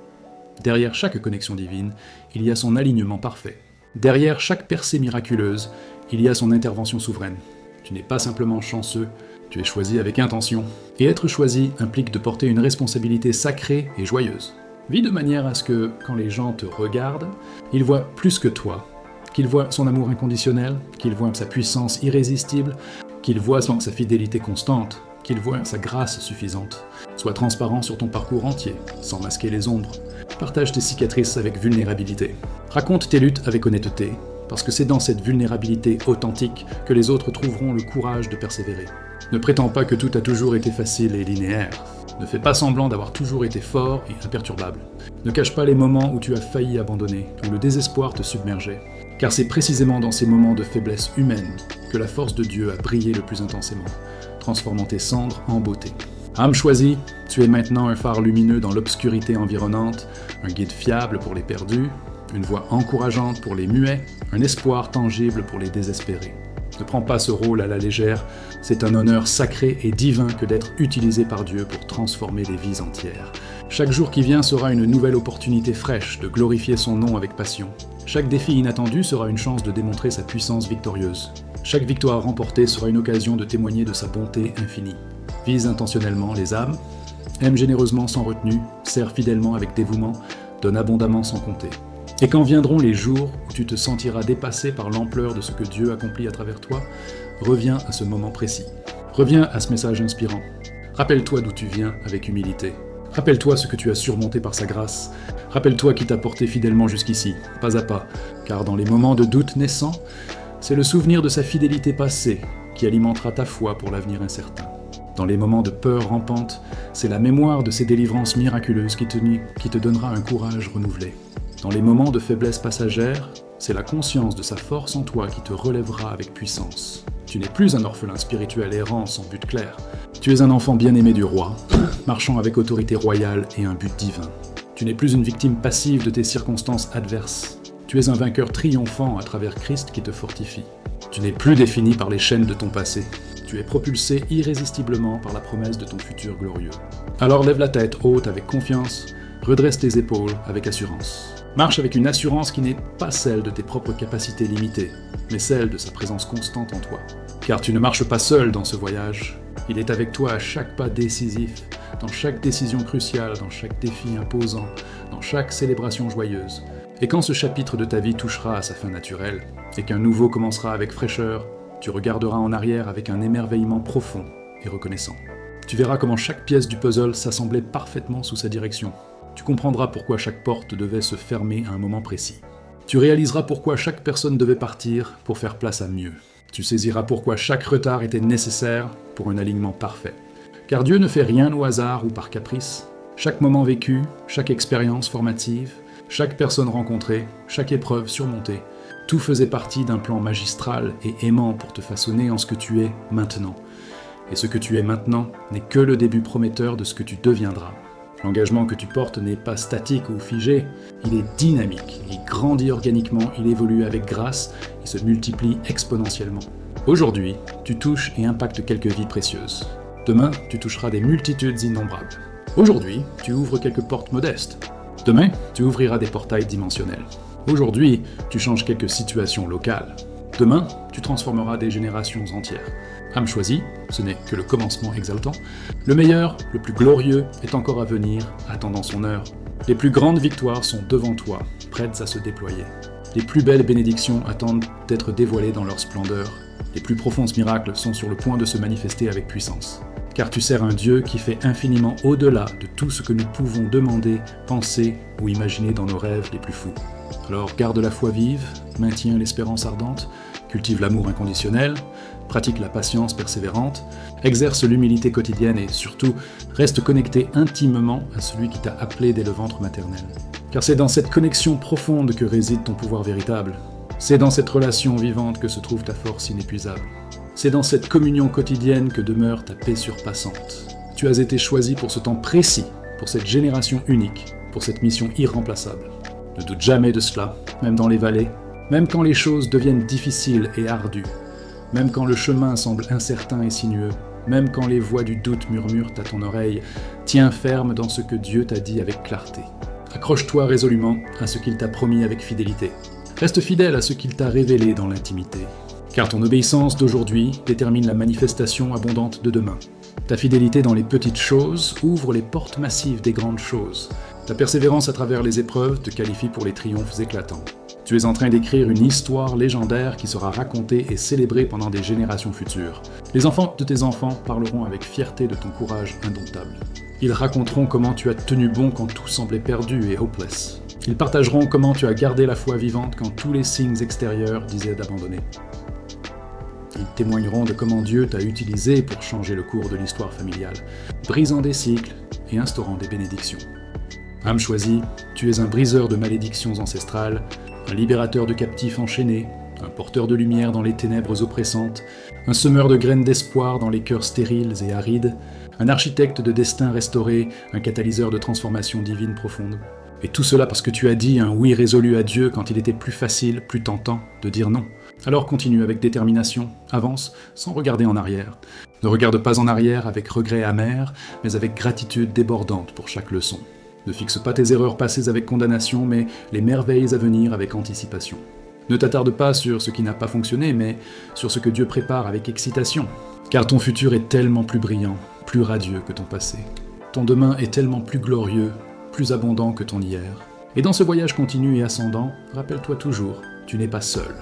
Derrière chaque connexion divine, il y a son alignement parfait. Derrière chaque percée miraculeuse, il y a son intervention souveraine. Tu n'es pas simplement chanceux, tu es choisi avec intention. Et être choisi implique de porter une responsabilité sacrée et joyeuse. Vis de manière à ce que, quand les gens te regardent, ils voient plus que toi, qu'ils voient son amour inconditionnel, qu'ils voient sa puissance irrésistible, qu'ils voient sa fidélité constante, qu'ils voient sa grâce suffisante. Sois transparent sur ton parcours entier, sans masquer les ombres. Partage tes cicatrices avec vulnérabilité. Raconte tes luttes avec honnêteté, parce que c'est dans cette vulnérabilité authentique que les autres trouveront le courage de persévérer. Ne prétends pas que tout a toujours été facile et linéaire. Ne fais pas semblant d'avoir toujours été fort et imperturbable. Ne cache pas les moments où tu as failli abandonner, où le désespoir te submergeait. Car c'est précisément dans ces moments de faiblesse humaine que la force de Dieu a brillé le plus intensément, transformant tes cendres en beauté. Âme choisie, tu es maintenant un phare lumineux dans l'obscurité environnante, un guide fiable pour les perdus, une voix encourageante pour les muets, un espoir tangible pour les désespérés. Ne prends pas ce rôle à la légère, c'est un honneur sacré et divin que d'être utilisé par Dieu pour transformer des vies entières. Chaque jour qui vient sera une nouvelle opportunité fraîche de glorifier son nom avec passion. Chaque défi inattendu sera une chance de démontrer sa puissance victorieuse. Chaque victoire remportée sera une occasion de témoigner de sa bonté infinie. Vise intentionnellement les âmes, aime généreusement sans retenue, sers fidèlement avec dévouement, donne abondamment sans compter. Et quand viendront les jours où tu te sentiras dépassé par l'ampleur de ce que Dieu accomplit à travers toi, reviens à ce moment précis. Reviens à ce message inspirant. Rappelle-toi d'où tu viens avec humilité. Rappelle-toi ce que tu as surmonté par sa grâce. Rappelle-toi qui t'a porté fidèlement jusqu'ici, pas à pas, car dans les moments de doute naissant, c'est le souvenir de sa fidélité passée qui alimentera ta foi pour l'avenir incertain. Dans les moments de peur rampante, c'est la mémoire de ses délivrances miraculeuses qui te donnera un courage renouvelé. Dans les moments de faiblesse passagère, c'est la conscience de sa force en toi qui te relèvera avec puissance. Tu n'es plus un orphelin spirituel errant sans but clair. Tu es un enfant bien-aimé du roi, marchant avec autorité royale et un but divin. Tu n'es plus une victime passive de tes circonstances adverses. Tu es un vainqueur triomphant à travers Christ qui te fortifie. Tu n'es plus défini par les chaînes de ton passé. Tu es propulsé irrésistiblement par la promesse de ton futur glorieux. Alors lève la tête haute avec confiance, redresse tes épaules avec assurance. Marche avec une assurance qui n'est pas celle de tes propres capacités limitées, mais celle de sa présence constante en toi. Car tu ne marches pas seul dans ce voyage, il est avec toi à chaque pas décisif, dans chaque décision cruciale, dans chaque défi imposant, dans chaque célébration joyeuse. Et quand ce chapitre de ta vie touchera à sa fin naturelle, et qu'un nouveau commencera avec fraîcheur, tu regarderas en arrière avec un émerveillement profond et reconnaissant. Tu verras comment chaque pièce du puzzle s'assemblait parfaitement sous sa direction. Tu comprendras pourquoi chaque porte devait se fermer à un moment précis. Tu réaliseras pourquoi chaque personne devait partir pour faire place à mieux. Tu saisiras pourquoi chaque retard était nécessaire pour un alignement parfait. Car Dieu ne fait rien au hasard ou par caprice. Chaque moment vécu, chaque expérience formative, chaque personne rencontrée, chaque épreuve surmontée, tout faisait partie d'un plan magistral et aimant pour te façonner en ce que tu es maintenant. Et ce que tu es maintenant n'est que le début prometteur de ce que tu deviendras. L'engagement que tu portes n'est pas statique ou figé, il est dynamique, il grandit organiquement, il évolue avec grâce, il se multiplie exponentiellement. Aujourd'hui, tu touches et impactes quelques vies précieuses. Demain, tu toucheras des multitudes innombrables. Aujourd'hui, tu ouvres quelques portes modestes. Demain, tu ouvriras des portails dimensionnels. Aujourd'hui, tu changes quelques situations locales. Demain, tu transformeras des générations entières. Âme choisie, ce n'est que le commencement exaltant. Le meilleur, le plus glorieux, est encore à venir, attendant son heure. Les plus grandes victoires sont devant toi, prêtes à se déployer. Les plus belles bénédictions attendent d'être dévoilées dans leur splendeur. Les plus profonds miracles sont sur le point de se manifester avec puissance. Car tu sers un Dieu qui fait infiniment au-delà de tout ce que nous pouvons demander, penser ou imaginer dans nos rêves les plus fous. Alors garde la foi vive, maintiens l'espérance ardente, cultive l'amour inconditionnel, pratique la patience persévérante, exerce l'humilité quotidienne et surtout, reste connecté intimement à celui qui t'a appelé dès le ventre maternel. Car c'est dans cette connexion profonde que réside ton pouvoir véritable. C'est dans cette relation vivante que se trouve ta force inépuisable. C'est dans cette communion quotidienne que demeure ta paix surpassante. Tu as été choisi pour ce temps précis, pour cette génération unique, pour cette mission irremplaçable. Ne doute jamais de cela, même dans les vallées, même quand les choses deviennent difficiles et ardues, même quand le chemin semble incertain et sinueux, même quand les voix du doute murmurent à ton oreille, tiens ferme dans ce que Dieu t'a dit avec clarté. Accroche-toi résolument à ce qu'il t'a promis avec fidélité. Reste fidèle à ce qu'il t'a révélé dans l'intimité. Car ton obéissance d'aujourd'hui détermine la manifestation abondante de demain. Ta fidélité dans les petites choses ouvre les portes massives des grandes choses. Ta persévérance à travers les épreuves te qualifie pour les triomphes éclatants. Tu es en train d'écrire une histoire légendaire qui sera racontée et célébrée pendant des générations futures. Les enfants de tes enfants parleront avec fierté de ton courage indomptable. Ils raconteront comment tu as tenu bon quand tout semblait perdu et hopeless. Ils partageront comment tu as gardé la foi vivante quand tous les signes extérieurs disaient d'abandonner. Ils témoigneront de comment Dieu t'a utilisé pour changer le cours de l'histoire familiale, brisant des cycles et instaurant des bénédictions. Âme choisie, tu es un briseur de malédictions ancestrales, un libérateur de captifs enchaînés, un porteur de lumière dans les ténèbres oppressantes, un semeur de graines d'espoir dans les cœurs stériles et arides, un architecte de destin restauré, un catalyseur de transformation divine profonde. Et tout cela parce que tu as dit un oui résolu à Dieu quand il était plus facile, plus tentant de dire non. Alors continue avec détermination, avance sans regarder en arrière. Ne regarde pas en arrière avec regret amer, mais avec gratitude débordante pour chaque leçon. Ne fixe pas tes erreurs passées avec condamnation, mais les merveilles à venir avec anticipation. Ne t'attarde pas sur ce qui n'a pas fonctionné, mais sur ce que Dieu prépare avec excitation. Car ton futur est tellement plus brillant, plus radieux que ton passé. Ton demain est tellement plus glorieux, plus abondant que ton hier. Et dans ce voyage continu et ascendant, rappelle-toi toujours, tu n'es pas seul.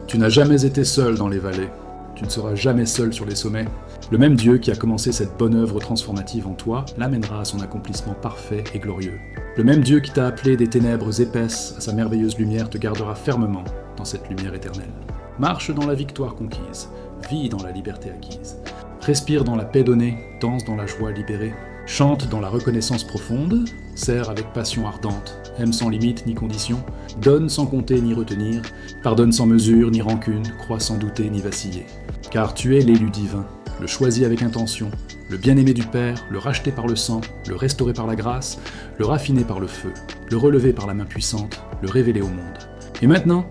Tu n'as jamais été seul dans les vallées. Tu ne seras jamais seul sur les sommets. Le même Dieu qui a commencé cette bonne œuvre transformative en toi l'amènera à son accomplissement parfait et glorieux. Le même Dieu qui t'a appelé des ténèbres épaisses à sa merveilleuse lumière te gardera fermement dans cette lumière éternelle. Marche dans la victoire conquise, vis dans la liberté acquise. Respire dans la paix donnée, danse dans la joie libérée. Chante dans la reconnaissance profonde, sert avec passion ardente, aime sans limite ni condition, donne sans compter ni retenir, pardonne sans mesure ni rancune, croit sans douter ni vaciller. Car tu es l'élu divin, le choisi avec intention, le bien-aimé du Père, le racheté par le sang, le restauré par la grâce, le raffiné par le feu, le relevé par la main puissante, le révélé au monde. Et maintenant,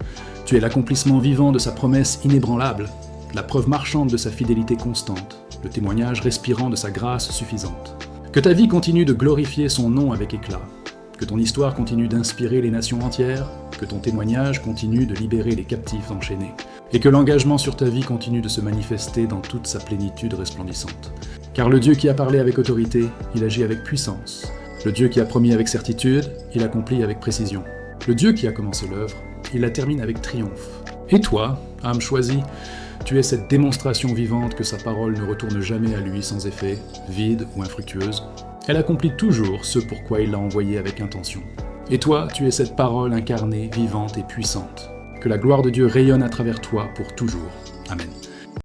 tu es l'accomplissement vivant de sa promesse inébranlable, la preuve marchande de sa fidélité constante, le témoignage respirant de sa grâce suffisante. Que ta vie continue de glorifier son nom avec éclat, que ton histoire continue d'inspirer les nations entières, que ton témoignage continue de libérer les captifs enchaînés, et que l'engagement sur ta vie continue de se manifester dans toute sa plénitude resplendissante. Car le Dieu qui a parlé avec autorité, il agit avec puissance. Le Dieu qui a promis avec certitude, il accomplit avec précision. Le Dieu qui a commencé l'œuvre, il la termine avec triomphe. Et toi, âme choisie, tu es cette démonstration vivante que sa parole ne retourne jamais à lui sans effet, vide ou infructueuse. Elle accomplit toujours ce pour quoi il l'a envoyée avec intention. Et toi, tu es cette parole incarnée, vivante et puissante. Que la gloire de Dieu rayonne à travers toi pour toujours. Amen.